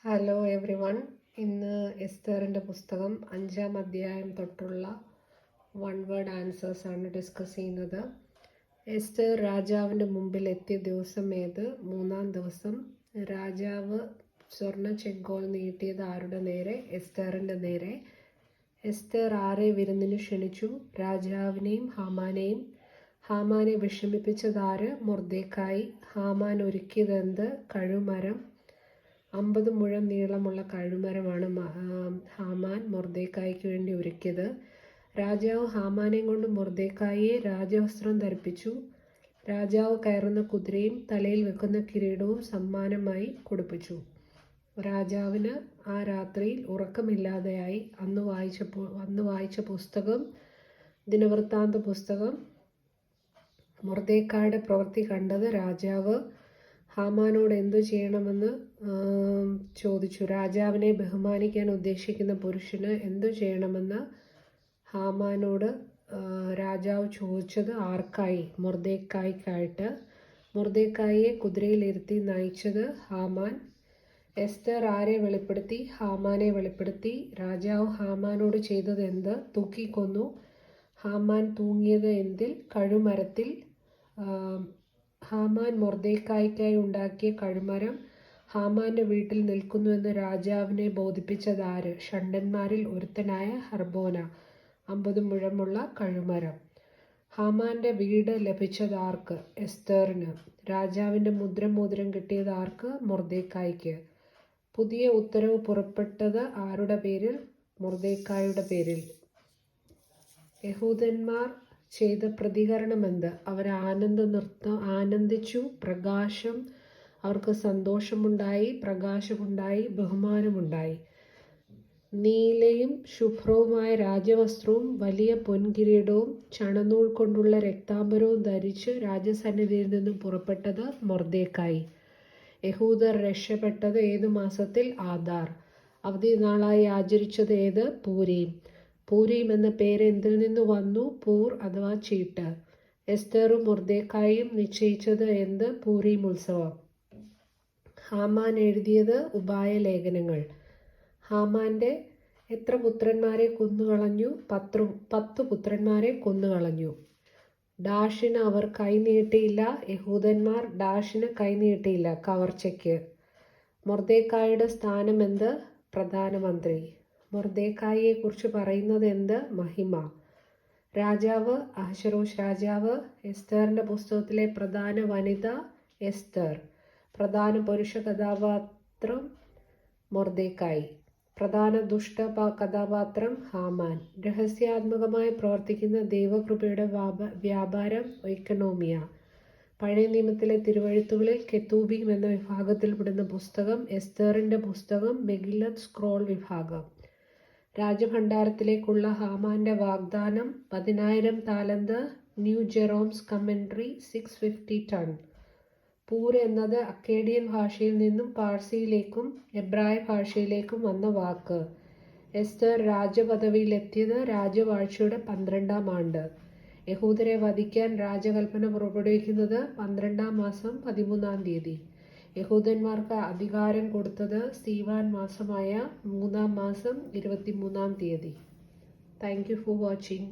Hello every one. ഇന്ന് എസ്തറിൻ്റെ പുസ്തകം 5-ാം അധ്യായം തൊട്ടുള്ള വൺ വേർഡ് ആൻസേഴ്സ് ആണ് ഡിസ്കസ് ചെയ്യുന്നത്. എസ്തർ രാജാവിൻ്റെ മുമ്പിൽ എത്തിയ ദിവസം ഏത്? 3-ാം ദിവസം. രാജാവ് സ്വർണ്ണ ചെങ്കോൽ നീട്ടിയത് ആരുടെ നേരെ? എസ്തറിൻ്റെ നേരെ. എസ്തർ ആരെ വിരുന്നിന് ക്ഷണിച്ചു? രാജാവിനെയും ഹാമാനെയും. ഹാമാനെ വിഷമിപ്പിച്ചതാര്? മൊർദെഖായി. ഹാമാൻ ഒരുക്കിയതെന്ത്? കഴുമരം. 50 മുഴം നീളമുള്ള കഴുമരമാണ് ഹാമാൻ മൊർദെഖായിക്ക് വേണ്ടി ഒരുക്കിയത്. രാജാവ് ഹാമാനെയും കൊണ്ട് മൊർദെഖായിയെ രാജവസ്ത്രം ധരിപ്പിച്ചു. രാജാവ് കയറുന്ന കുതിരയും തലയിൽ വെക്കുന്ന കിരീടവും സമ്മാനമായി കൊടുപ്പിച്ചു. രാജാവിന് ആ രാത്രിയിൽ ഉറക്കമില്ലാതെയായി. അന്ന് വായിച്ച പുസ്തകം ദിനവൃത്താന്ത പുസ്തകം. മൊർദെഖായിയുടെ പ്രവൃത്തി കണ്ടത് രാജാവ് ഹാമാനോട് എന്തു ചെയ്യണമെന്ന് ചോദിച്ചു. രാജാവിനെ ബഹുമാനിക്കാൻ ഉദ്ദേശിക്കുന്ന പുരുഷന് എന്തു ചെയ്യണമെന്ന് ഹാമാനോട് രാജാവ് ചോദിച്ചത് ആർക്കായി? മൊർദെഖായിക്കായിട്ട്. മൊർദെഖായിയെ കുതിരയിലിരുത്തി നയിച്ചത് ഹാമാൻ. എസ്തർ ആരെ വെളിപ്പെടുത്തി? ഹാമാനെ വെളിപ്പെടുത്തി. രാജാവ് ഹാമാനോട് ചെയ്തത് എന്ത്? തൂക്കിക്കൊന്നു. ഹാമാൻ തൂങ്ങിയത് എന്തിൽ? കഴുമരത്തിൽ. ഹാമാൻ മൊർദെഖായിക്കായി ഉണ്ടാക്കിയ കഴുമരം ഹാമാന്റെ വീട്ടിൽ നിൽക്കുന്നുവെന്ന് രാജാവിനെ ബോധിപ്പിച്ചതാര്? ഷണ്ഡന്മാരിൽ ഒരുത്തനായ ഹർബോന. 50 മുഴമുള്ള കഴുമരം. ഹാമാന്റെ വീട് ലഭിച്ചതാർക്ക്? എസ്തറിന്. രാജാവിന്റെ മുദ്രമോതിരം കിട്ടിയത് ആർക്ക്? മൊർദെഖായിക്ക്. പുതിയ ഉത്തരവ് പുറപ്പെട്ടത് ആരുടെ പേരിൽ? മൊർദെഖായിയുടെ പേരിൽ. യഹൂദന്മാർ ചെയ്ത പ്രതികരണം എന്ത്? അവർ ആനന്ദിച്ചു. പ്രകാശം. അവർക്ക് സന്തോഷമുണ്ടായി, പ്രകാശമുണ്ടായി, ബഹുമാനമുണ്ടായി. നീലയും ശുഭ്രവുമായ രാജവസ്ത്രവും വലിയ പൊൻകിരീടവും ചണനൂൽ കൊണ്ടുള്ള രക്താംബരവും ധരിച്ച് രാജസന്നിധിയിൽ നിന്നും പുറപ്പെട്ടത് മൊർദെഖായി. യഹൂദർ രക്ഷപ്പെട്ടത് ഏതു മാസത്തിൽ? ആദാർ. അവധി നാളായി ആചരിച്ചത് ഏത്? പൂരീം. പൂരീം എന്ന പേര് എന്തിൽ നിന്ന് വന്നു? പൂർ അഥവാ ചീട്ട്. എസ്തറും മൊർദെഖായിയും നിശ്ചയിച്ചത് എന്ത്? പൂരീം ഉത്സവം. ഹാമാൻ എഴുതിയത് ഉപായ ലേഖനങ്ങൾ. ഹാമാന്റെ എത്ര പുത്രന്മാരെ കൊന്നുകളഞ്ഞു? 10 പുത്രന്മാരെ കൊന്നുകളഞ്ഞു. ഡാഷിന് അവർ കൈനീട്ടിയില്ല. യഹൂദന്മാർ ഡാഷിന് കൈനീട്ടിയില്ല കവർച്ചയ്ക്ക്. മൊർദെഖായിയുടെ സ്ഥാനം എന്ത്? പ്രധാനമന്ത്രി. മൊർദെഖായിയെ കുറിച്ച് പറയുന്നത് എന്ത്? മഹിമ. രാജാവ് അഹശ്വേരോഷ് രാജാവ്. എസ്തറിന്റെ പുസ്തകത്തിലെ പ്രധാന വനിത എസ്തർ. പ്രധാന പുരുഷ കഥാപാത്രം മൊർദെഖായി. പ്രധാന ദുഷ്ട കഥാപാത്രം ഹാമാൻ. രഹസ്യാത്മകമായി പ്രവർത്തിക്കുന്ന ദൈവകൃപയുടെ വ്യാപാരം ഇക്കണോമിയ. പഴയ നിയമത്തിലെ തിരുവഴുത്തുകളിൽ കെത്തൂബീം എന്ന വിഭാഗത്തിൽപ്പെടുന്ന പുസ്തകം എസ്തറിന്റെ പുസ്തകം മെഗില്ലത്ത് സ്ക്രോൾ വിഭാഗം. രാജഭണ്ഡാരത്തിലേക്കുള്ള ഹാമാന്റെ വാഗ്ദാനം 10,000 താലന്ത്. New Jerome's commentary 650 ton. പൂർ എന്നത് അക്കേഡിയൻ ഭാഷയിൽ നിന്നും പാഴ്സിയിലേക്കും എബ്രായ ഭാഷയിലേക്കും വന്ന വാക്ക്. എസ്തർ രാജപദവിയിലെത്തിയത് രാജവാഴ്ചയുടെ 12-ാം ആണ്ട്. യഹൂദരെ വധിക്കാൻ രാജകൽപ്പന പുറപ്പെടുവിക്കുന്നത് 12-ാം മാസം 13-ാം തീയതി. യഹൂദന്മാർക്ക് അധികാരം കൊടുത്തത് സീവാൻ മാസമായ 3-ാം മാസം 23-ാം തീയതി. Thank you for watching.